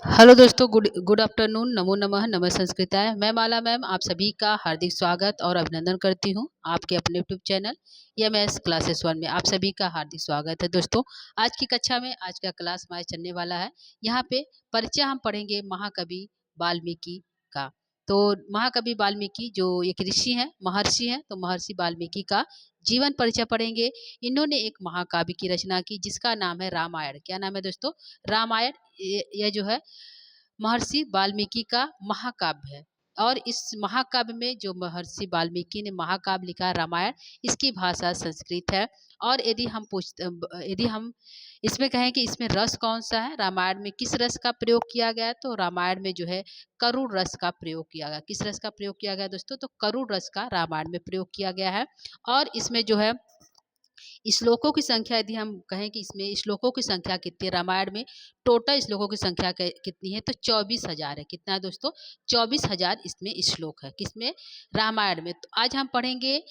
Hello दोस्तों, good good afternoon. नमो नमः, नमः संस्कृताय। मैं माला मैम आप सभी का हार्दिक स्वागत और अभिनंदन करती हूँ आपके अपने यूट्यूब चैनल EMS क्लासेस 1 में। आप सभी का हार्दिक स्वागत है दोस्तों। आज की कक्षा में आज का क्लास हमारा चलने वाला है। यहाँ पे परिचय हम पढ़ेंगे महाकवि वाल्मीकि का। तो महाकवि वाल्मीकि जो एक ऋषि हैं, महर्षि हैं, तो महर्षि वाल्मीकि का जीवन परिचय पढ़ेंगे। इन्होंने एक महाकाव्य की रचना की जिसका नाम है रामायण। क्या नाम है दोस्तों? रामायण। यह जो है महर्षि वाल्मीकि का महाकाव्य है। और इस महाकाव्य में जो महर्षि वाल्मीकि ने महाकाव्य लिखा रामायण, इसकी भाषा संस्कृत है। और यदि हम इसमें कहें कि इसमें रस कौन सा है, रामायण में किस रस का प्रयोग किया गया है, तो रामायण में जो है करुण रस का प्रयोग किया गया। किस रस का प्रयोग किया गया दोस्तों? तो करुण रस का रामायण में प्रयोग किया गया है। और इसमें जो है श्लोकों की संख्या, यदि हम कहें कि इसमें श्लोकों की संख्या कितनी है रामायण में, टोटल श्लोकों की संख्या कितनी है, तो 24,000 है। कितना है दोस्तों? 24,000 इसमें श्लोक है। किसमें? रामायण में। तो आज हम पढ़ेंगे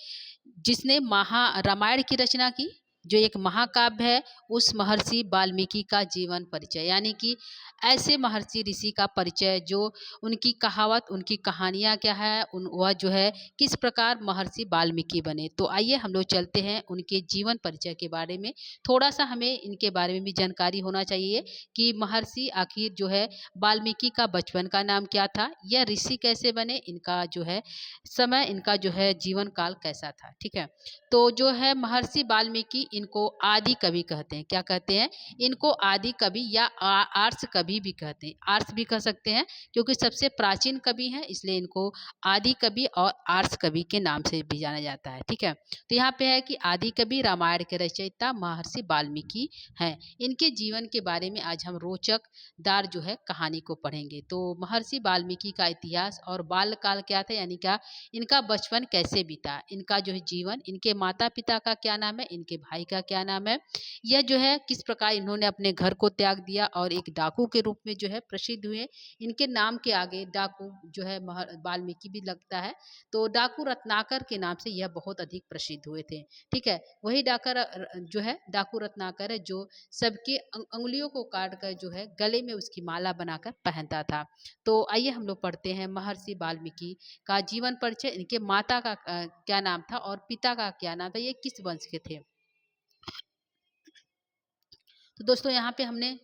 जिसने रामायण की रचना की, जो एक महाकाव्य है, उस महर्षि वाल्मीकि का जीवन परिचय, यानी कि ऐसे महर्षि ऋषि का परिचय जो उनकी कहावत, उनकी कहानियाँ क्या है, वह जो है किस प्रकार महर्षि वाल्मीकि बने। तो आइए हम लोग चलते हैं उनके जीवन परिचय के बारे में। थोड़ा सा हमें इनके बारे में भी जानकारी होना चाहिए कि महर्षि आखिर जो है वाल्मीकि का बचपन का नाम क्या था, यह ऋषि कैसे बने, इनका जो है समय, इनका जो है जीवन काल कैसा था। ठीक है। तो जो है महर्षि वाल्मीकि, इनको आदि कवि कहते हैं। क्या कहते हैं? इनको आदि कवि या आर्ष कवि भी कहते हैं। आर्ष भी कह सकते हैं क्योंकि सबसे प्राचीन कवि हैं, इसलिए इनको आदि कवि और आर्ष कवि के नाम से भी जाना जाता है। ठीक है। तो यहाँ पे है कि आदि कवि रामायण के रचयिता महर्षि वाल्मीकि हैं। इनके जीवन के बारे में आज हम रोचक दार जो है कहानी को पढ़ेंगे। तो महर्षि वाल्मीकि का इतिहास और बाल्यकाल क्या था, यानी क्या इनका बचपन कैसे बीता, इनका जो है जीवन, इनके माता पिता का क्या नाम है, इनके भाई का क्या नाम है, यह जो है किस प्रकार इन्होंने अपने घर को त्याग दिया और एक डाकू के रूप में जो है प्रसिद्ध हुए। इनके नाम के आगे डाकू जो है वाल्मीकि भी लगता है, तो डाकू रत्नाकर के नाम से यह बहुत अधिक प्रसिद्ध हुए थे। ठीक है। वही जो है डाकू रत्नाकर है जो सबके अंगुलियों को काट कर जो है गले में उसकी माला बनाकर पहनता था। तो आइए हम लोग पढ़ते हैं महर्षि वाल्मीकि का जीवन परिचय। इनके माता का क्या नाम था और पिता का क्या नाम था, ये किस वंश के थे। तो दोस्तों यहाँ पे हमने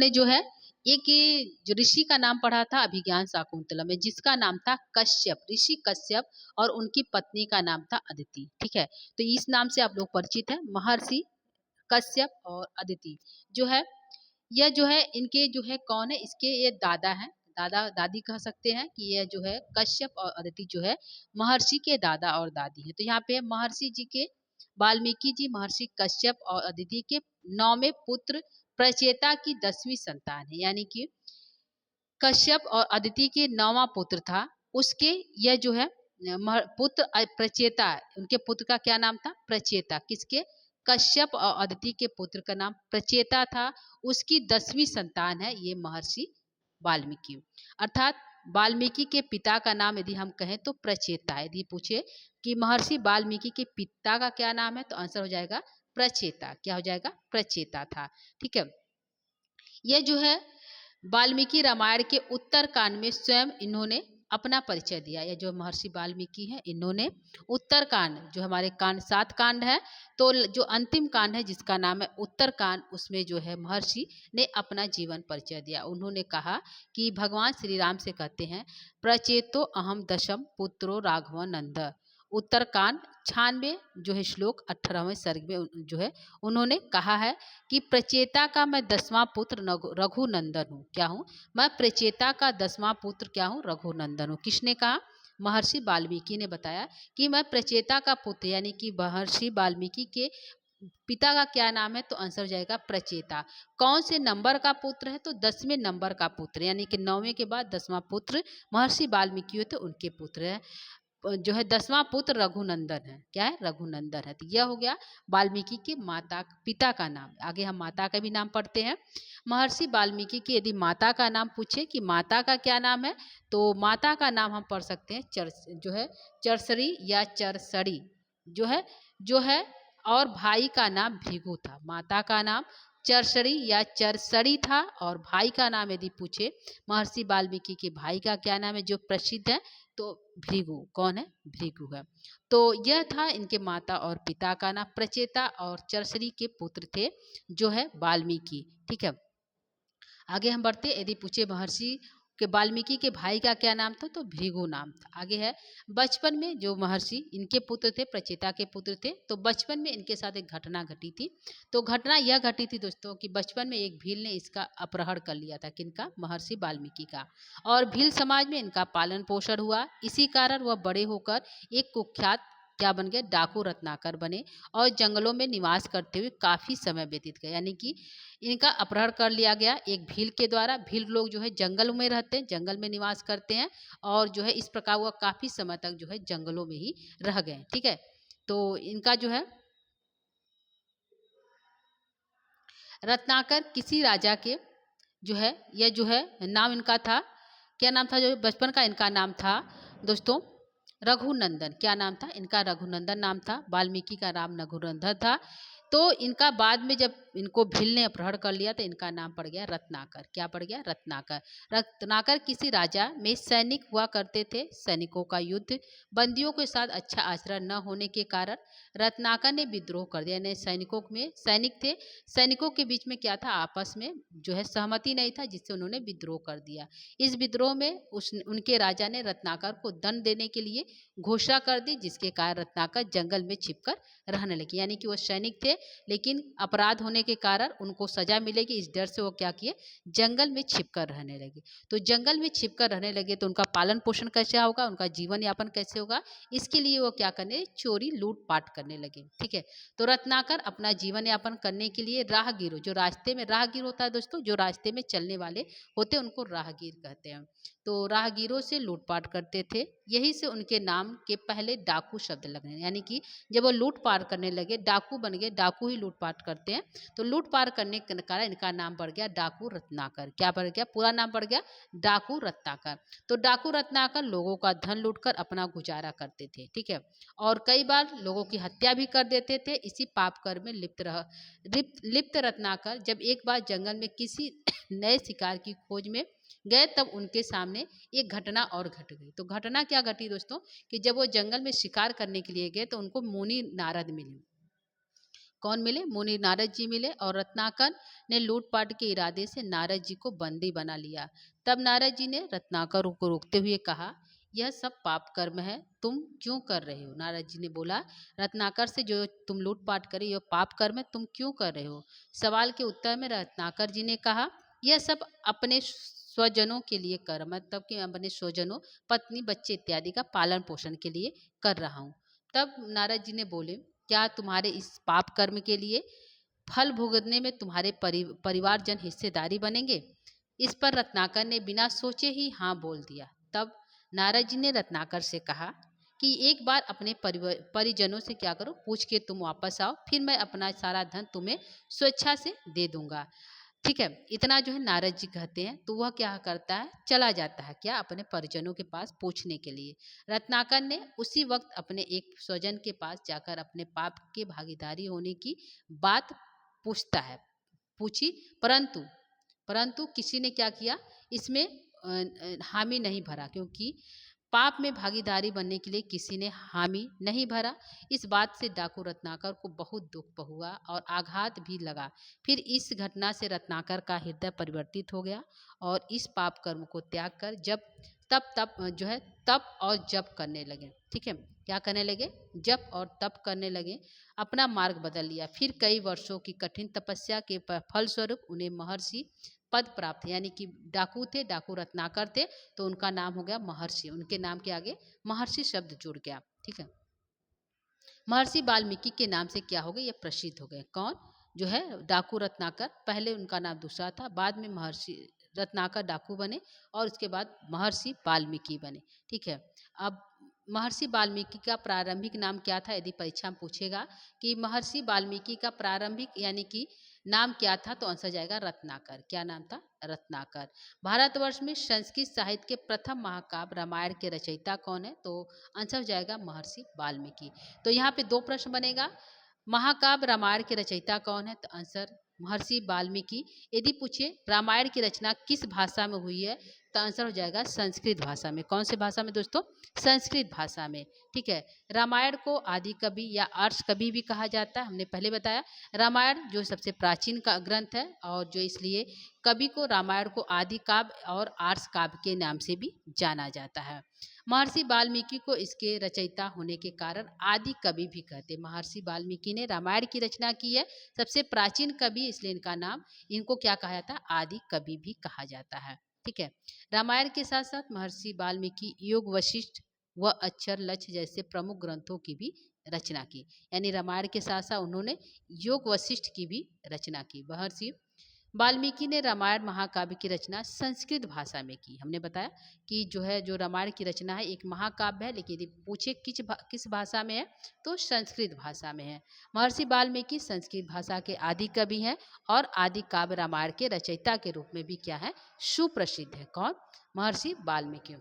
जो है एक ये जो ऋषि का नाम पढ़ा था अभिज्ञान शाकुंतलम में, जिसका नाम था कश्यप, ऋषि कश्यप, और उनकी पत्नी का नाम था अदिति। ठीक है। तो इस नाम से आप लोग परिचित है, महर्षि कश्यप और अदिति जो है, यह जो है इनके जो है कौन है, इसके ये दादा हैं, दादा दादी कह सकते हैं कि यह जो है कश्यप और अदिति जो है महर्षि के दादा और दादी हैं। तो यहाँ पे महर्षि जी के, वाल्मीकि जी महर्षि कश्यप और अदिति के 9वें पुत्र, प्रचेता की 10वीं संतान है, यानी कि कश्यप और अदिति के 9वां पुत्र था। उसके यह जो है पुत्र प्रचेता, उनके पुत्र का क्या नाम था? प्रचेता। किसके? कश्यप और अदिति के पुत्र का नाम प्रचेता था। उसकी 10वीं संतान है ये महर्षि वाल्मीकि। अर्थात वाल्मीकि के पिता का नाम यदि हम कहें तो प्रचेता। यदि पूछे कि महर्षि वाल्मीकि के पिता का क्या नाम है, तो आंसर हो जाएगा प्रचेता। क्या हो जाएगा? प्रचेता था। ठीक है। यह जो है वाल्मीकि रामायण के उत्तर कांड में स्वयं इन्होंने अपना परिचय दिया। यह जो महर्षि वाल्मीकि है, इन्होंने उत्तर कांड, जो हमारे कांड 7 कांड है, तो जो अंतिम कांड है जिसका नाम है उत्तर कांड, उसमें जो है महर्षि ने अपना जीवन परिचय दिया। उन्होंने कहा कि भगवान श्री राम से कहते हैं, प्रचेतो अहम दशम पुत्रो राघव नंद। उत्तरकांड 96 जो है श्लोक 18वें सर्ग में जो है उन्होंने कहा है कि प्रचेता का मैं 10वां पुत्र रघुनंदन हूँ। क्या हूँ? मैं प्रचेता का 10वां पुत्र क्या हूँ? रघुनंदन हूँ। किसने कहा? महर्षि वाल्मीकि ने बताया कि मैं प्रचेता का पुत्र, यानी कि महर्षि वाल्मीकि के पिता का क्या नाम है, तो आंसर हो जाएगा प्रचेता। कौन से नंबर का पुत्र है? तो 10वें नंबर का पुत्र, यानी कि 9वें के बाद 10वां पुत्र महर्षि वाल्मीकि हुए, तो उनके पुत्र है जो है 10वां पुत्र रघुनंदन है। क्या है? रघुनंदन है। तो यह हो गया वाल्मीकि के पिता का नाम। आगे हम माता का भी नाम पढ़ते हैं। महर्षि वाल्मीकि की यदि माता का नाम पूछे कि माता का क्या नाम है, तो माता का नाम हम पढ़ सकते हैं जो है चरसरी या चरसड़ी जो है और भाई का नाम भृगु था। माता का नाम चरसरी या चरसरी था। और भाई का नाम यदि पूछे, महर्षि वाल्मीकि के भाई का क्या नाम है जो प्रसिद्ध है, तो भृगु। कौन है? भृगु है। तो यह था इनके माता और पिता का नाम। प्रचेता और चरसरी के पुत्र थे जो है वाल्मीकि। ठीक है, आगे हम बढ़ते। यदि पूछे महर्षि के वाल्मीकि के भाई का क्या नाम था, तो भृगु नाम था। आगे है, बचपन में जो महर्षि इनके पुत्र थे, प्रचेता के पुत्र थे, तो बचपन में इनके साथ एक घटना घटी थी। तो घटना यह घटी थी दोस्तों कि बचपन में एक भील ने इसका अपहरण कर लिया था। किनका? महर्षि वाल्मीकि का। और भील समाज में इनका पालन पोषण हुआ। इसी कारण वह बड़े होकर एक कुख्यात क्या बन गए? डाकू रत्नाकर बने और जंगलों में निवास करते हुए काफी समय व्यतीत किया। यानी कि इनका अपहरण कर लिया गया एक भील के द्वारा। भील लोग जो है जंगल में रहते हैं, जंगल में निवास करते हैं, और जो है इस प्रकार वह काफी समय तक जो है जंगलों में ही रह गए। ठीक है, तो इनका जो है रत्नाकर किसी राजा के जो है, यह जो है नाम इनका था, क्या नाम था? जो बचपन का इनका नाम था दोस्तों रघुनंदन। क्या नाम था इनका? रघुनंदन नाम था। वाल्मीकि का नाम रघुनंदन था। तो इनका बाद में जब इनको भील ने अपहरण कर लिया तो इनका नाम पड़ गया रत्नाकर। क्या पड़ गया? रत्नाकर। रत्नाकर किसी राजा में सैनिक हुआ करते थे। सैनिकों का युद्ध, बंदियों के साथ अच्छा आचरण न होने के कारण रत्नाकर ने विद्रोह कर दिया। यानी सैनिकों में सैनिक थे, सैनिकों के बीच में क्या था? आपस में जो है सहमति नहीं था, जिससे उन्होंने विद्रोह कर दिया। इस विद्रोह में उनके राजा ने रत्नाकर को दंड देने के लिए घोषणा कर दी, जिसके कारण रत्नाकर जंगल में छिपकर रहने लगे। यानी कि वो सैनिक थे, लेकिन अपराध होने के कारण उनको सजा मिलेगी, इस डर से वो क्या किए? जंगल में छिपकर रहने लगे। तो जंगल में छिपकर रहने लगे तो उनका पालन पोषण कैसे होगा? उनका जीवन यापन कैसे होगा? इसके लिए वो क्या करने? चोरी लूटपाट करने लगे। ठीक है, तो रत्नाकर अपना जीवन यापन करने के लिए राहगीरों, जो रास्ते में राहगीर होता है दोस्तों, जो रास्ते में चलने वाले होते हैं, उनको राहगीर कहते हैं। तो राहगीरों से लूटपाट करते थे। यही से उनके नाम के पहले डाकू शब्द लगने, यानी कि जब वो लूटपाट करने लगे, डाकू बन गए। डाकू ही लूटपाट करते हैं, तो लूटपाट करने के कारण इनका नाम पड़ गया डाकू रत्नाकर। क्या पड़ गया? पूरा नाम पड़ गया डाकू रत्नाकर। तो डाकू रत्नाकर लोगों का धन लूटकर अपना गुजारा करते थे। ठीक है, और कई बार लोगों की हत्या भी कर देते थे। इसी पाप कर में लिप्त रत्नाकर जब एक बार जंगल में किसी नए शिकार की खोज में गए, तब उनके सामने एक घटना और घट गई। तो घटना क्या घटी दोस्तों कि जब वो जंगल में शिकार करने के लिए गए तो उनको मुनि नारद मिले। कौन मिले? मुनि नारद जी मिले। और रत्नाकर ने लूटपाट के इरादे से नारद जी को बंदी बना लिया। तब नारद जी ने रत्नाकर को रोकते हुए कहा, यह सब पाप कर्म है, तुम क्यों कर रहे हो? नारद जी ने बोला रत्नाकर से, जो तुम लूटपाट करे यह पाप कर्म है, तुम क्यों कर रहे हो? सवाल के उत्तर में रत्नाकर जी ने कहा, यह सब अपने स्वजनों के लिए कर, मतलब कि अपने स्वजनों, पत्नी, बच्चे इत्यादि का पालन पोषण के लिए कर रहा हूँ। तब नारद जी ने बोले, क्या तुम्हारे इस पाप कर्म के लिए फल भुगतने में तुम्हारे परिवारजन हिस्सेदारी बनेंगे? इस पर रत्नाकर ने बिना सोचे ही हाँ बोल दिया। तब नारद जी ने रत्नाकर से कहा कि एक बार अपने परिजनों से क्या करो, पूछ के तुम वापस आओ, फिर मैं अपना सारा धन तुम्हें स्वेच्छा से दे दूंगा। ठीक है, इतना जो है नारद जी कहते हैं, तो वह क्या करता है? चला जाता है क्या? अपने परिजनों के पास पूछने के लिए। रत्नाकर ने उसी वक्त अपने एक स्वजन के पास जाकर अपने पाप के भागीदारी होने की बात पूछता है, पूछी, परंतु परंतु किसी ने क्या किया? इसमें हामी नहीं भरा, क्योंकि पाप में भागीदारी बनने के लिए किसी ने हामी नहीं भरा। इस बात से डाकू रत्नाकर को बहुत दुख हुआ और आघात भी लगा। फिर इस घटना से रत्नाकर का हृदय परिवर्तित हो गया और इस पाप कर्म को त्याग कर तप और जप करने लगे। ठीक है, क्या करने लगे? जप और तप करने लगे, अपना मार्ग बदल लिया। फिर कई वर्षों की कठिन तपस्या के फलस्वरूप उन्हें महर्षि पद प्राप्त, यानी कि डाकू थे, डाकू रत्नाकर थे, तो उनका नाम हो गया महर्षि। उनके नाम के आगे महर्षि शब्द जुड़ गया। ठीक है, महर्षि वाल्मीकि के नाम से क्या हो गए? ये प्रसिद्ध हो गए। कौन? जो है डाकू रत्नाकर। पहले उनका नाम दूसरा था, बाद में महर्षि रत्नाकर डाकू बने और उसके बाद महर्षि वाल्मीकि बने। ठीक है, अब महर्षि वाल्मीकि का प्रारंभिक नाम क्या था? यदि परीक्षा में पूछेगा कि महर्षि वाल्मीकि का प्रारंभिक यानी कि नाम क्या था, तो आंसर जाएगा रत्नाकर। क्या नाम था? रत्नाकर। भारतवर्ष में संस्कृत साहित्य के प्रथम महाकाव्य रामायण के रचयिता कौन है? तो आंसर हो जाएगा महर्षि वाल्मीकि। तो यहाँ पे दो प्रश्न बनेगा, महाकाव्य रामायण के रचयिता कौन है? तो आंसर महर्षि वाल्मीकि। यदि पूछे रामायण की रचना किस भाषा में हुई है, तो आंसर हो जाएगा संस्कृत भाषा में। कौन से भाषा में दोस्तों? संस्कृत भाषा में। ठीक है। रामायण को आदि कवि या आर्ष कवि भी कहा जाता है, हमने पहले बताया। रामायण जो सबसे प्राचीन का ग्रंथ है और जो इसलिए कवि को रामायण को आदि काव्य और आर्ष काव्य के नाम से भी जाना जाता है। महर्षि वाल्मीकि को इसके रचयिता होने के कारण आदि कवि भी कहते हैं। महर्षि वाल्मीकि ने रामायण की रचना की है, सबसे प्राचीन कवि, इसलिए इनका नाम, इनको क्या कहा जाता है? आदि कवि भी कहा जाता है। ठीक है। रामायण के साथ साथ महर्षि वाल्मीकि योग वशिष्ठ व अक्षर लक्ष्य जैसे प्रमुख ग्रंथों की भी रचना की। यानी रामायण के साथ साथ उन्होंने योग वशिष्ठ की भी रचना की। महर्षि वाल्मीकि ने रामायण महाकाव्य की रचना संस्कृत भाषा में की। हमने बताया कि जो है, जो रामायण की रचना है एक महाकाव्य है, लेकिन यदि पूछे किस भाषा में है, तो संस्कृत भाषा में है। महर्षि वाल्मीकि संस्कृत भाषा के आदि कवि हैं और आदि काव्य रामायण के रचयिता के रूप में भी क्या है? सुप्रसिद्ध है। कौन? महर्षि वाल्मीकि।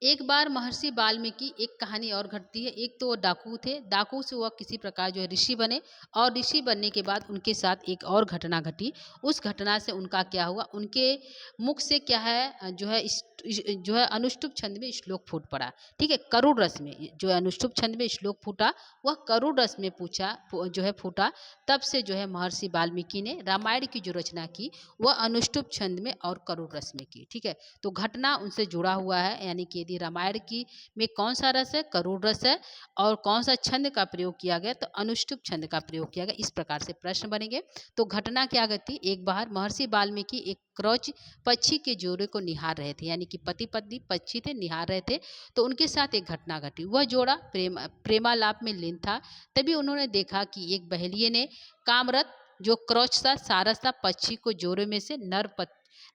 एक बार महर्षि वाल्मीकि, एक कहानी और घटती है। एक तो वो डाकू थे, डाकू से वह किसी प्रकार जो है ऋषि बने, और ऋषि बनने के बाद उनके साथ एक और घटना घटी। उस घटना से उनका क्या हुआ? उनके मुख से क्या है, जो है जो है अनुष्टुप छंद में श्लोक फूट पड़ा। ठीक है। करुड़ रस में जो है अनुष्टुप छंद में श्लोक फूटा, वह करुड़ रस में जो है फूटा। तब से जो है महर्षि वाल्मीकि ने रामायण की जो रचना की वह अनुष्टुप छंद में और करुड़ रस में की। ठीक है। तो घटना उनसे जुड़ा हुआ है, यानी कि यदि रामायण की में कौन सा रस है? करुड़ रस है। और कौन सा छंद का प्रयोग किया गया? तो अनुष्टुप छंद का प्रयोग किया गया। इस प्रकार से प्रश्न बनेंगे। तो घटना क्या घटी? एक बार महर्षि वाल्मीकि एक क्रॉच पक्षी के जोड़े को निहार रहे थे, यानी कि पति पत्नी पक्षी थे, निहार रहे थे। तो उनके साथ एक घटना घटी। वह जोड़ा प्रेमालाप में लीन था। तभी उन्होंने देखा कि एक बहेलिये ने कामरत जो क्रॉच था, सारस था, पक्षी को जोड़े में से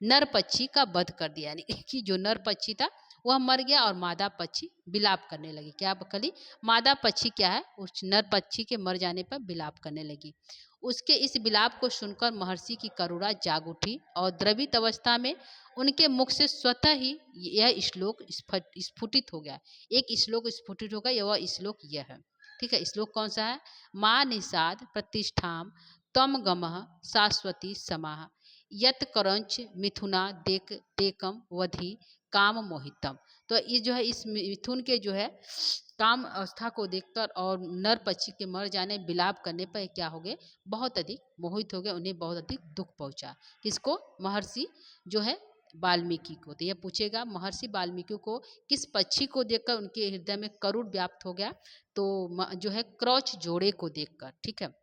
नर पक्षी का वध कर दिया। यानी कि जो नर पक्षी था वह मर गया और मादा पक्षी विलाप करने लगी। क्या बकली? मादा पक्षी क्या है? उस नर पक्षी के मर जाने पर विलाप करने लगी। उसके इस विलाप को सुनकर महर्षि की करुणा जाग उठी और द्रवित अवस्था में उनके मुख से स्वतः ही यह श्लोक स्फुटित हो गया। एक श्लोक स्फुटित हो गया, वह श्लोक यह है। ठीक है। श्लोक कौन सा है? माँ निषाद प्रतिष्ठाम तम गमः शाश्वती समाह यत करंच मिथुना देकम वधि काम मोहितम। तो ये जो है, इस मिथुन के जो है काम अवस्था को देखकर और नर पक्षी के मर जाने विलाप करने पर क्या हो गए? बहुत अधिक मोहित हो गए, उन्हें बहुत अधिक दुख पहुंचा। किसको? महर्षि जो है वाल्मीकि को। तो यह पूछेगा महर्षि वाल्मीकि को किस पक्षी को देखकर उनके हृदय में करुण व्याप्त हो गया? तो जो है क्रॉच जोड़े को देखकर। ठीक है।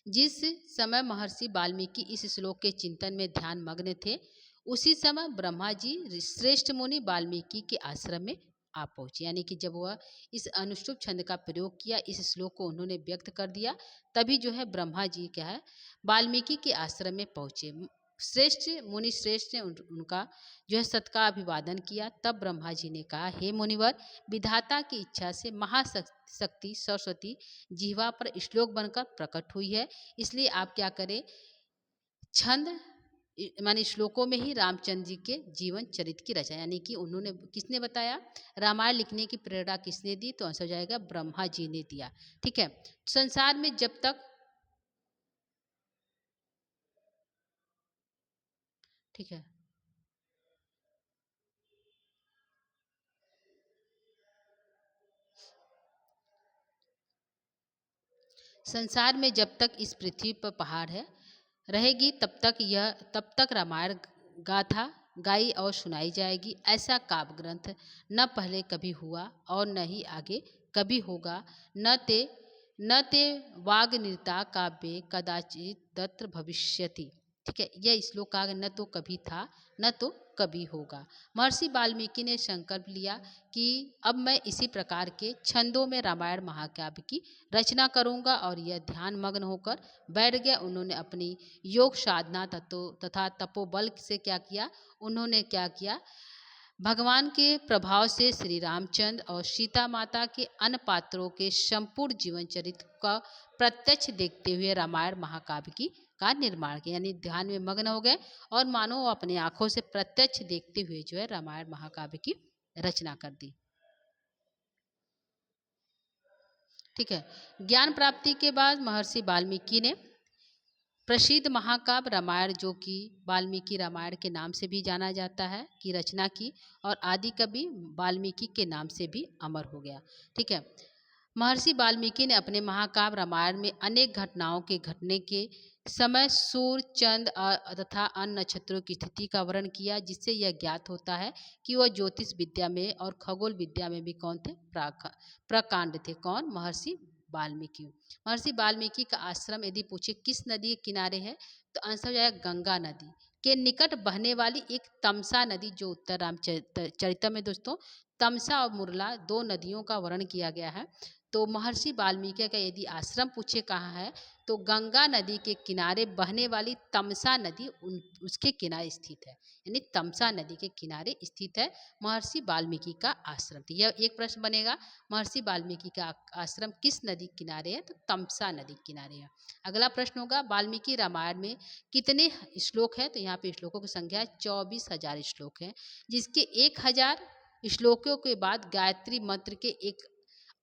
जिस समय महर्षि वाल्मीकि इस श्लोक के चिंतन में ध्यान मग्न थे, उसी समय ब्रह्मा जी श्रेष्ठ मुनि वाल्मीकि के आश्रम में आ पहुंचे। यानी कि जब वह इस अनुष्टुप छंद का प्रयोग किया, इस श्लोक को उन्होंने व्यक्त कर दिया, तभी जो है ब्रह्मा जी क्या है, वाल्मीकि के आश्रम में पहुंचे। श्रेष्ठ मुनि श्रेष्ठ ने उनका जो है सत्कार अभिवादन किया। तब ब्रह्मा जी ने कहा, हे मुनिवर, विधाता की इच्छा से महाशक्ति सरस्वती जीवा पर श्लोक बनकर प्रकट हुई है, इसलिए आप क्या करें? छंद माने श्लोकों में ही रामचंद्र जी के जीवन चरित्र की रचना, यानी कि उन्होंने, किसने बताया? रामायण लिखने की प्रेरणा किसने दी? तो आंसर हो जाएगा ब्रह्मा जी ने दिया। ठीक है। संसार में जब तक, ठीक है, संसार में जब तक इस पृथ्वी पर पहाड़ है रहेगी, तब तक रामायण गाथा गाई और सुनाई जाएगी। ऐसा काव्य ग्रंथ न पहले कभी हुआ और न ही आगे कभी होगा। न ते वाग्निता काव्य कदाचित तत्र भविष्यति। ठीक है। यह श्लोक का न तो कभी था न तो कभी होगा। महर्षि वाल्मीकि ने संकल्प लिया कि अब मैं इसी प्रकार के छंदों में रामायण महाकाव्य की रचना करूंगा, और यह ध्यान मग्न होकर बैठ गया। उन्होंने अपनी योग साधना तथा तपोबल से क्या किया? उन्होंने क्या किया? भगवान के प्रभाव से श्री रामचंद्र और सीता माता के अन्य पात्रों के संपूर्ण जीवन चरित्र का प्रत्यक्ष देखते हुए रामायण महाकाव्य की का निर्माण किया। यानी ध्यान में मग्न हो गए और मानो अपनी आंखों से प्रत्यक्ष देखते हुए जो है रामायण महाकाव्य की रचना कर दी। ठीक है। ज्ञान प्राप्ति के बाद महर्षि वाल्मीकि ने प्रसिद्ध महाकाव्य रामायण, जो कि वाल्मीकि रामायण के नाम से भी जाना जाता है, की रचना की और आदि कवि वाल्मीकि के नाम से भी अमर हो गया। ठीक है। महर्षि वाल्मीकि ने अपने महाकाव्य रामायण में अनेक घटनाओं के घटने के समय सूर्य, चंद्र तथा अन्य नक्षत्रों की स्थिति का वर्णन किया, जिससे यह ज्ञात होता है कि वह ज्योतिष विद्या में और खगोल विद्या में भी कौन थे, प्रकांड थे। कौन? महर्षि वाल्मीकि। महर्षि वाल्मीकि का आश्रम यदि पूछे किस नदी के किनारे है, तो आंसर हो जाएगा गंगा नदी के निकट बहने वाली एक तमसा नदी, जो उत्तर रामचरित में दोस्तों तमसा और मुरला दो नदियों का वर्णन किया गया है। तो महर्षि वाल्मीकि का यदि आश्रम पूछे कहाँ है, तो गंगा नदी के किनारे बहने वाली तमसा नदी उसके किनारे स्थित है, यानी तमसा नदी के किनारे स्थित है महर्षि वाल्मीकि का आश्रम। तो यह एक प्रश्न बनेगा, महर्षि वाल्मीकि का आश्रम किस नदी के किनारे है, तो तमसा नदी के किनारे है। अगला प्रश्न होगा, वाल्मीकि रामायण में कितने श्लोक है, तो यहाँ पे श्लोकों की संख्या 24,000 श्लोक है, जिसके 1,000 श्लोकों के बाद गायत्री मंत्र के एक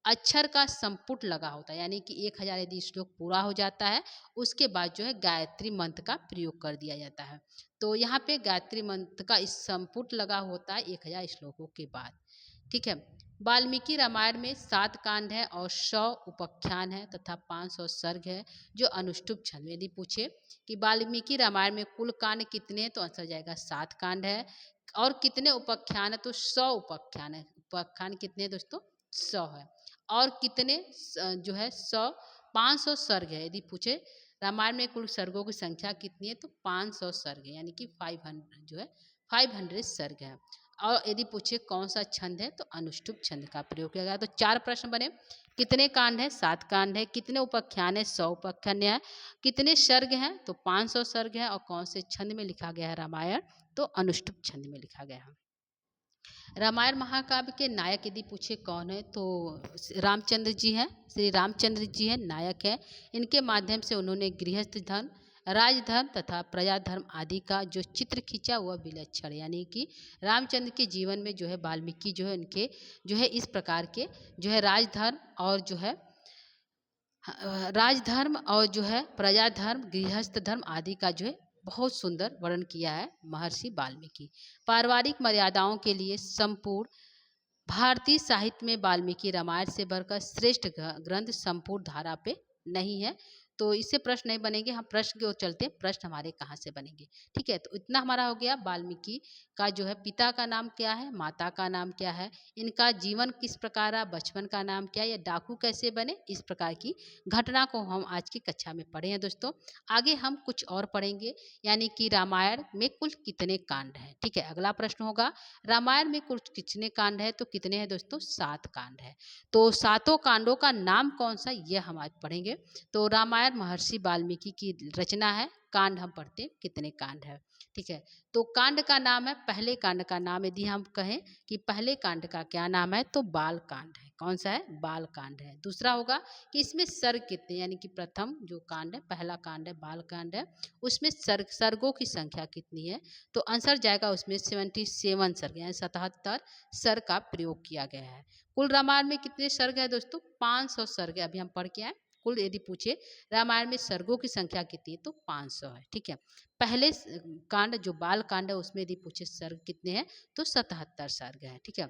अक्षर का संपुट लगा होता है, यानी कि 1,000 यदि श्लोक पूरा हो जाता है, उसके बाद जो है गायत्री मंत्र का प्रयोग कर दिया जाता है। तो यहाँ पे गायत्री मंत्र का इस संपुट लगा होता है 1,000 श्लोकों के बाद। ठीक है। वाल्मीकि रामायण में 7 कांड है और 100 उपाख्यान है तथा 500 सर्ग है, जो अनुष्टुप छंद में। यदि पूछे कि वाल्मीकि रामायण में कुल कांड कितने हैं, तो आंसर जाएगा 7 कांड है। और कितने उपाख्यान है, तो 100 उपाख्यान है। उपाख्यान कितने हैं दोस्तों? 100 है। और कितने जो है 100 500 सर्ग है। यदि पूछे रामायण में कुल सर्गों की संख्या कितनी है, तो 500 सर्ग है, यानी कि 500 जो है 500 सर्ग है। और यदि पूछे कौन सा छंद है, तो अनुष्टुप छंद का प्रयोग किया गया। तो 4 प्रश्न बने, कितने कांड है, 7 कांड है, कितने उपाख्यान है, 100 उपाख्यान है, कितने सर्ग हैं, तो 500 सर्ग है, और कौन से छंद में लिखा गया है रामायण, तो अनुष्टुप छंद में लिखा गया है। रामायण महाकाव्य के नायक यदि पूछे कौन है, तो रामचंद्र जी हैं, श्री रामचंद्र जी हैं, नायक हैं। इनके माध्यम से उन्होंने गृहस्थ धर्म, राजधर्म तथा प्रजा धर्म आदि का जो चित्र खींचा वह विलक्षण, यानी कि रामचंद्र के जीवन में जो है वाल्मीकि जो है उनके जो है इस प्रकार के जो है राजधर्म और जो है राजधर्म और जो है प्रजा धर्म, गृहस्थ धर्म आदि का जो है बहुत सुंदर वर्णन किया है महर्षि वाल्मीकि। पारिवारिक मर्यादाओं के लिए संपूर्ण भारतीय साहित्य में वाल्मीकि रामायण से बढ़कर श्रेष्ठ ग्रंथ संपूर्ण धारा पे नहीं है। तो इससे प्रश्न नहीं बनेंगे, हम प्रश्न की ओर चलते हैं, प्रश्न हमारे कहाँ से बनेंगे। ठीक है, तो इतना हमारा हो गया। वाल्मीकि का जो है पिता का नाम क्या है, माता का नाम क्या है, इनका जीवन किस प्रकार रहा, बचपन का नाम क्या है, या डाकू कैसे बने, इस प्रकार की घटना को हम आज की कक्षा में पढ़े हैं दोस्तों। आगे हम कुछ और पढ़ेंगे, यानी कि रामायण में कुल कितने कांड हैं। ठीक है, अगला प्रश्न होगा, रामायण में कुल कितने कांड है, तो कितने हैं दोस्तों? 7 कांड है। तो सातों कांडों का नाम कौन सा, यह हम आज पढ़ेंगे। तो रामायण महर्षि वाल्मीकि की रचना है। कांड हम पढ़ते हैं, कितने कांड है। ठीक है, तो कांड का नाम है, पहले कांड का नाम यदि हम कहें कि पहले कांड का क्या नाम है, तो बाल कांड है। कौन सा है? बाल कांड है। दूसरा होगा कि इसमें सर्ग कितने, यानी कि प्रथम जो कांड है, पहला कांड है बाल कांड है, उसमें सर्गों की संख्या कितनी है, तो आंसर जाएगा उसमें 77 सर्ग, यानी 77 सर्ग का प्रयोग किया गया है। कुल रामायण में कितने सर्ग है दोस्तों? 500 सर्ग है। अभी हम पढ़ के आए, कुल यदि पूछे रामायण में सर्गों की संख्या कितनी है, तो 500 है। ठीक है, पहले कांड जो बाल कांड है उसमें यदि पूछे सर्ग कितने हैं, तो 77 सर्ग है। ठीक है,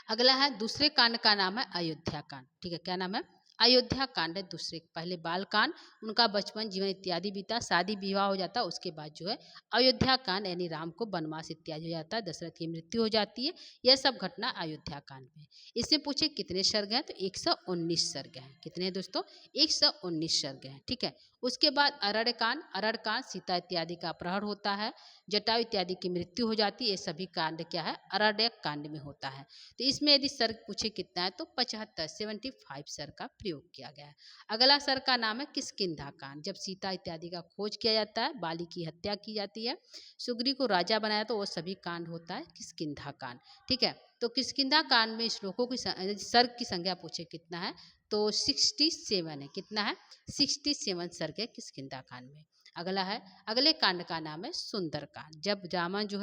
अगला है दूसरे कांड का नाम है अयोध्या कांड। ठीक है, क्या नाम है? अयोध्या कांड है दूसरे। पहले बाल कांड, उनका बचपन जीवन इत्यादि बीता, शादी विवाह हो जाता, उसके बाद जो है अयोध्या कांड, यानी राम को वनवास इत्यादि हो जाता है, दशरथ की मृत्यु हो जाती है, यह सब घटना अयोध्या कांड में। इसमें पूछे कितने सर्ग हैं, तो 119 सर्ग हैं। कितने हैं दोस्तों? 119 सर्ग हैं। ठीक है, उसके बाद अरण्य कांड, अरण्य कांड सीता इत्यादि का अपहरण होता है, जटायु इत्यादि की मृत्यु हो जाती है, ये सभी कांड क्या है? अरण्य कांड में होता है। तो इसमें यदि सर्ग पूछे कितना है, तो 75 सर्ग का प्रयोग किया गया है। अगला सर्ग का नाम है किष्किंधा कांड, जब सीता इत्यादि का खोज किया जाता है, बाली की हत्या की जाती है, सुग्रीव को राजा बनाया, तो वो सभी कांड होता है किष्किंधा कांड। ठीक है, तो किष्किंधा कांड में श्लोकों की सर्ग की संख्या पूछे कितना है, तो 67 है। कितना है? 67 सर्ग है किष्किंधा कांड में। अगला है, अगले कांड का नाम है सुंदर कांड, जब रावण जो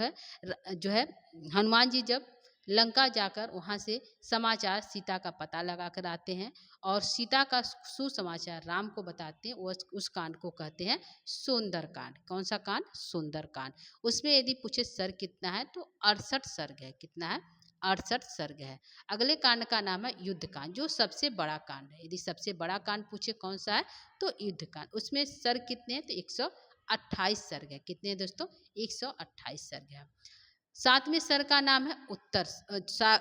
है हनुमान जी जब लंका जाकर वहाँ से समाचार सीता का पता लगा कर आते हैं और सीता का सुसमाचार राम को बताते हैं। उस कांड को कहते हैं सुंदर कांड। कौन सा कांड? सुंदर कांड। उसमें यदि पूछे सर्ग कितना है तो 68 सर्ग है। कितना है? 68 सर्ग है। अगले कांड का नाम है युद्ध कांड, जो सबसे बड़ा कांड है। यदि सबसे बड़ा कांड पूछे कौन सा है तो युद्ध कांड। उसमें सर्ग कितने हैं तो 128 सर्ग है। कितने हैं दोस्तों? 128 सर्ग है। सातवें सर्ग का नाम है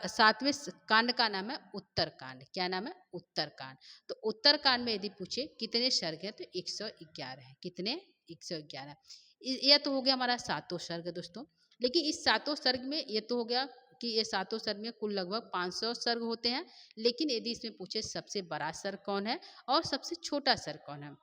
सातवें कांड का नाम है उत्तर कांड। क्या नाम है? उत्तर कांड। तो उत्तर कांड में यदि पूछे कितने सर्ग है तो 111 है। कितने? 111। यह तो हो गया हमारा सातों सर्ग दोस्तों। लेकिन इस सातों सर्ग में ये तो हो गया कि ये सातों सर्ग में कुल लगभग 500 सर्ग होते हैं। लेकिन यदि इसमें पूछे सबसे बड़ा सर्ग कौन है और सबसे छोटा सर्ग कौन है,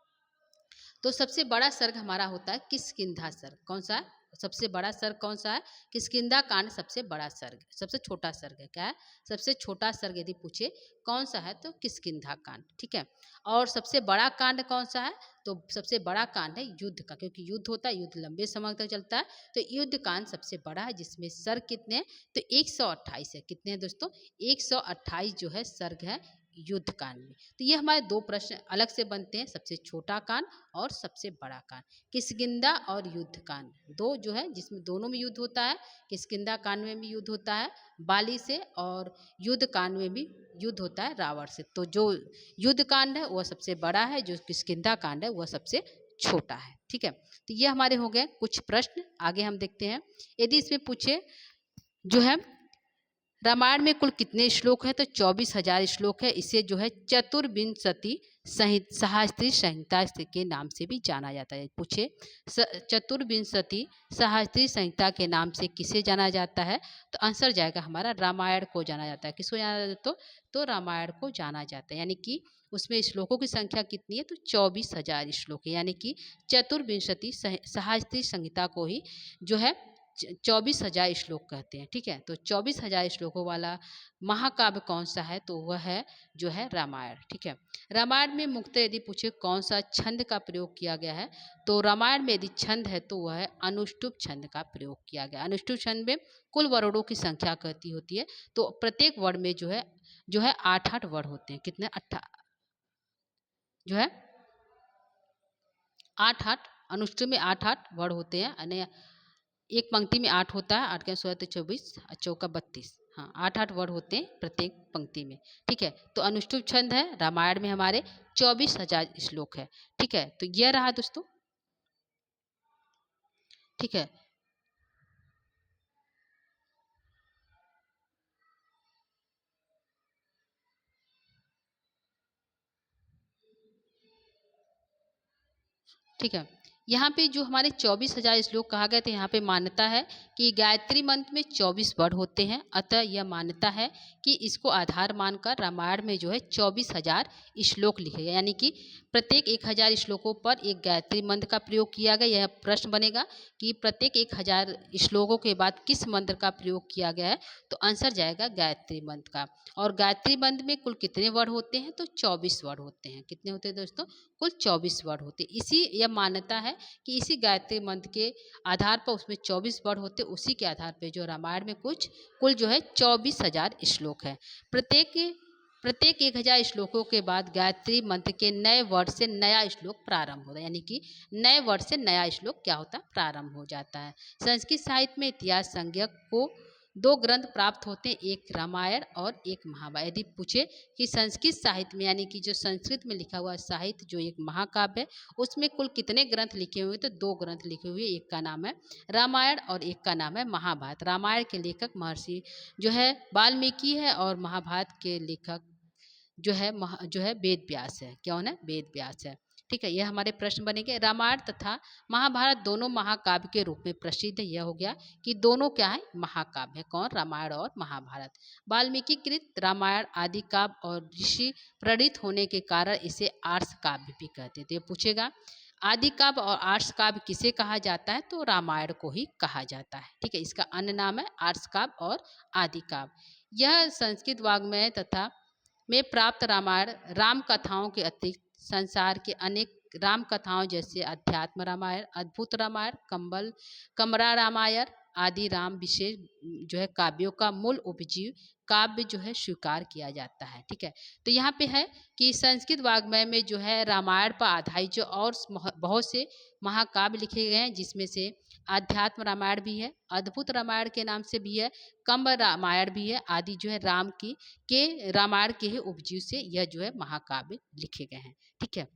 तो सबसे बड़ा सर्ग हमारा होता है किष्किंधा सर्ग। कौन सा है? सबसे बड़ा सर्ग कौन सा है? किष्किंधा कांड सबसे बड़ा सर्ग। सबसे छोटा सर्ग है। क्या है? सबसे छोटा सर्ग यदि पूछे कौन सा है तो किष्किंधा कांड। ठीक है। और सबसे बड़ा कांड कौन सा है? तो सबसे बड़ा कांड है युद्ध का, क्योंकि युद्ध होता है, युद्ध लंबे समय तक चलता है। तो युद्ध कांड सबसे बड़ा है, जिसमें सर्ग कितने हैं तो 128 है। कितने हैं दोस्तों? 128 जो है सर्ग है युद्ध कांड में। तो ये हमारे दो प्रश्न अलग से बनते हैं, सबसे छोटा कांड और सबसे बड़ा कांड। किष्किंधा और युद्ध कांड दो जो है, जिसमें दोनों में युद्ध होता है। किष्किंधा कांड में भी युद्ध होता है बाली से और युद्ध कांड में भी युद्ध होता है रावण से। तो जो युद्ध कांड है वह सबसे बड़ा है, जो किष्किंधा कांड है वह सबसे छोटा है। ठीक है। तो ये हमारे हो गए कुछ प्रश्न। आगे हम देखते हैं। यदि इसमें पूछे जो है रामायण में कुल कितने श्लोक है तो 24,000 श्लोक है। इसे जो है चतुर्विंशति सहस्त्री संहिता के नाम से भी जाना जाता है। पूछे चतुर्विंशति सहस्त्री संहिता के नाम से किसे जाना जाता है तो आंसर जाएगा हमारा रामायण को जाना जाता है। किसको जाना जाता है तो रामायण को जाना जाता है। यानी कि उसमें श्लोकों की संख्या कितनी है तो 24,000 श्लोक है। यानी कि चतुर्विंशति सहस्त्री संहिता को ही जो है 24,000 श्लोक कहते हैं। ठीक है। तो 24,000 श्लोकों वाला महाकाव्य कौन सा है तो वह है जो है रामायण। ठीक है। रामायण में मुख्यतः यदि पूछे कौन सा छंद का प्रयोग किया गया है तो रामायण में यदि छंद है तो वह है अनुष्टुप छंद का प्रयोग किया गया। अनुष्टुप छंद में कुल वर्णों की संख्या कहती होती है। तो प्रत्येक वर्ण में जो है 8-8 वर्ण होते हैं। कितने? 8 जो है 8-8 अनुष्टुप में 8-8 वर्ण होते हैं। एक पंक्ति में 8 होता है। 8 के 16 तो 24 और चौका 32। हाँ, 8-8 वर्ड होते हैं प्रत्येक पंक्ति में। ठीक है। तो अनुष्टुप छंद है रामायण में हमारे 24,000 श्लोक है। ठीक है। तो यह रहा दोस्तों। ठीक है। ठीक है। यहाँ पे जो हमारे 24,000 श्लोक कहा गया था, यहाँ पे मान्यता है कि गायत्री मंत्र में 24 वर्ड होते हैं। अतः यह मान्यता है कि इसको आधार मानकर रामायण में जो है 24,000 श्लोक लिखे गए। यानी कि प्रत्येक 1,000 श्लोकों पर एक गायत्री मंत्र का प्रयोग किया गया। यह प्रश्न बनेगा कि प्रत्येक 1,000 श्लोकों के बाद किस मंत्र का प्रयोग किया गया है तो आंसर जाएगा गायत्री मंत्र का। और गायत्री मंत्र में कुल कितने वर्ड होते हैं तो 24 वर्ड होते हैं। कितने होते हैं दोस्तों? कुल 24 वर्ड होते हैं। इसी यह मान्यता है कि इसी गायत्री मंत्र के आधार पर उसमें 24 वर्ड होते, उसी के आधार पर जो रामायण में कुल जो है 24,000 श्लोक है। प्रत्येक 1,000 श्लोकों के बाद गायत्री मंत्र के नए वर्ड से नया श्लोक प्रारंभ होता है। यानी कि नए वर्ड से नया श्लोक क्या होता है? प्रारंभ हो जाता है। संस्कृत साहित्य में इतिहास संज्ञक को 2 ग्रंथ प्राप्त होते हैं, एक रामायण और एक महाभारत। यदि पूछे कि संस्कृत साहित्य में यानी कि जो संस्कृत में लिखा हुआ साहित्य जो एक महाकाव्य है उसमें कुल कितने ग्रंथ लिखे हुए तो 2 ग्रंथ लिखे हुए। एक का नाम है रामायण और एक का नाम है महाभारत। रामायण के लेखक महर्षि जो है वाल्मीकि है और महाभारत के लेखक जो है वेद व्यास है। कौन है? वेद व्यास है। ठीक है। यह हमारे प्रश्न बनेंगे। रामायण तथा महाभारत दोनों महाकाव्य के रूप में प्रसिद्ध है। यह हो गया कि दोनों क्या है? महाकाव्य है। कौन? रामायण और महाभारत। वाल्मीकि कृत रामायण आदि काव्य और ऋषि प्रेरित होने के कारण इसे आर्ष काव्य भी कहते हैं। तो ये पूछेगा आदि काव्य और आर्ष काव्य किसे कहा जाता है तो रामायण को ही कहा जाता है। ठीक है। इसका अन्य नाम है आर्ष काव्य और आदि काव्य। यह संस्कृत वाग्मय तथा में प्राप्त रामायण राम कथाओं के अतिरिक्त संसार के अनेक राम कथाओं जैसे अध्यात्म रामायण, अद्भुत रामायण, कमरा रामायण आदि राम विशेष जो है काव्यों का मूल उपजीव काव्य जो है स्वीकार किया जाता है। ठीक है, तो यहाँ पे है कि संस्कृत वाग्मय में जो है रामायण पर आधारित जो और बहुत से महाकाव्य लिखे गए हैं, जिसमें से आध्यात्म रामायण भी है, अद्भुत रामायण के नाम से भी है, कंब रामायण भी है, आदि जो है राम की के रामायण के ही उपजीव से यह जो है महाकाव्य लिखे गए हैं। ठीक है,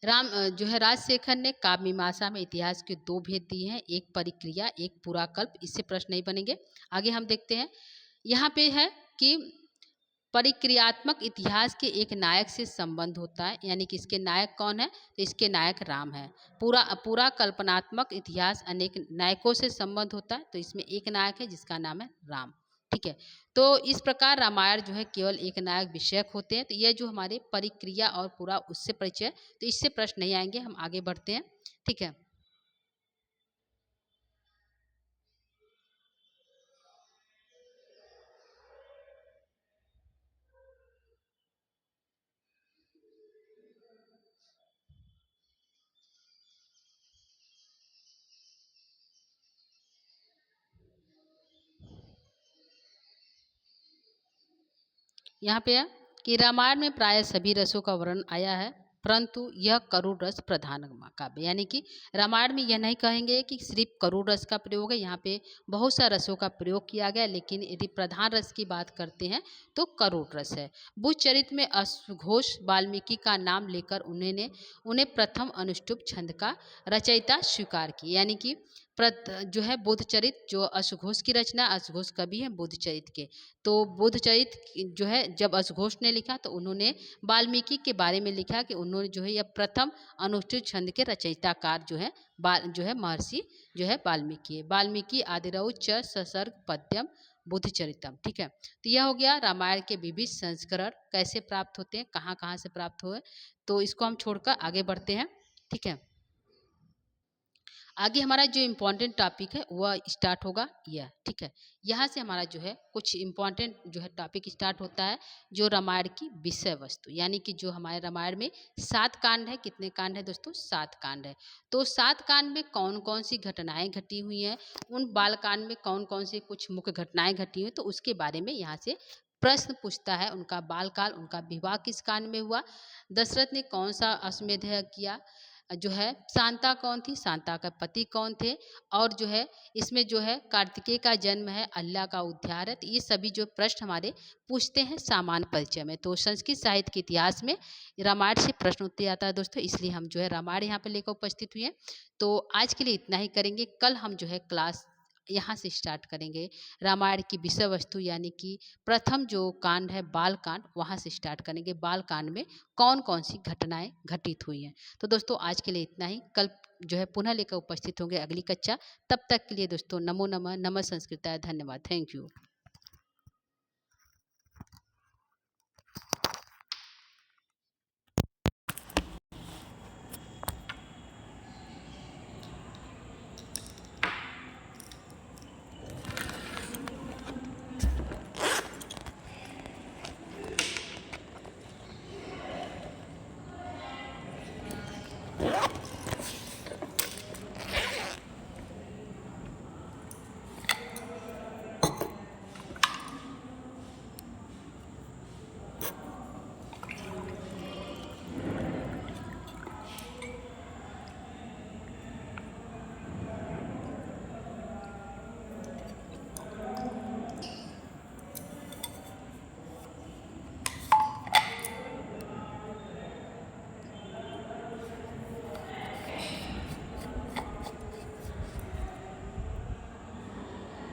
जो है राजशेखर ने काव्य मीमांसा में इतिहास के दो भेद दिए हैं, एक परिक्रिया एक पुराकल्प। इससे प्रश्न नहीं बनेंगे। आगे हम देखते हैं, यहाँ पे है कि परिक्रियात्मक इतिहास के एक नायक से संबंध होता है, यानी कि इसके नायक कौन है, तो इसके नायक राम है। पूरा पूरा कल्पनात्मक इतिहास अनेक नायकों से संबंध होता है, तो इसमें एक नायक है जिसका नाम है राम। ठीक है, तो इस प्रकार रामायण जो है केवल एक नायक विषयक होते हैं। तो यह जो हमारे परिक्रिया और पूरा उससे परिचय, तो इससे प्रश्न नहीं आएंगे। हम आगे बढ़ते हैं। ठीक है, यहाँ पे है कि रामायण में प्राय सभी रसों का वर्णन आया है, परंतु यह करुण रस प्रधान काव्य, यानी कि रामायण में यह नहीं कहेंगे कि सिर्फ करुण रस का प्रयोग है। यहाँ पे बहुत सा रसों का प्रयोग किया गया, लेकिन यदि प्रधान रस की बात करते हैं तो करुण रस है। बुद्धचरित में अश्वघोष वाल्मीकि का नाम लेकर उन्हें प्रथम अनुष्टुप छंद का रचयिता स्वीकार की, यानी कि जो है बुद्धचरित जो अश्वघोष की रचना, अश्वघोष कवि है बुद्धचरित के। तो बुद्धचरित जो है जब अश्वघोष ने लिखा तो उन्होंने वाल्मीकि के बारे में लिखा कि उन्होंने जो है यह प्रथम अनुष्ठित छंद के रचयिताकार जो है महर्षि जो है वाल्मीकि है। वाल्मीकि आदिरऊ च ससर्ग पद्यम बुद्धचरितम। ठीक है, तो यह हो गया रामायण के विविध संस्करण कैसे प्राप्त होते हैं, कहाँ कहाँ से प्राप्त हुए, तो इसको हम छोड़कर आगे बढ़ते हैं। ठीक है, आगे हमारा जो इम्पोर्टेंट टॉपिक है वह स्टार्ट होगा यह। ठीक है, यहाँ से हमारा जो है कुछ इम्पोर्टेंट जो है टॉपिक स्टार्ट होता है, जो रामायण की विषय वस्तु, यानी कि जो हमारे रामायण में 7 कांड है। कितने कांड है दोस्तों? 7 कांड है। तो 7 कांड में कौन कौन सी घटनाएं घटी हुई हैं, उन बाल कांड में कौन कौन सी कुछ मुख्य घटनाएं घटी हुई, तो उसके बारे में यहाँ से प्रश्न पूछता है। उनका बाल काल, उनका विवाह किस कांड में हुआ, दशरथ ने कौन सा अश्वमेध यज्ञ किया, जो है शांता कौन थी, शांता का पति कौन थे, और जो है इसमें जो है कार्तिकेय का जन्म है, अल्लाह का उद्धार है। तो ये सभी जो प्रश्न हमारे पूछते हैं सामान्य परिचय में। तो संस्कृत साहित्य के इतिहास में रामायण से प्रश्न उत्तर आता है दोस्तों, इसलिए हम जो है रामायण यहाँ पे लेकर उपस्थित हुए हैं। तो आज के लिए इतना ही करेंगे। कल हम जो है क्लास यहाँ से स्टार्ट करेंगे, रामायण की विषय वस्तु यानी कि प्रथम जो कांड है बाल कांड, वहाँ से स्टार्ट करेंगे। बाल कांड में कौन कौन सी घटनाएं घटित हुई हैं। तो दोस्तों आज के लिए इतना ही। कल जो है पुनः लेकर उपस्थित होंगे अगली कक्षा। तब तक के लिए दोस्तों नमो नमः, नमः संस्कृताय, धन्यवाद, थैंक यू।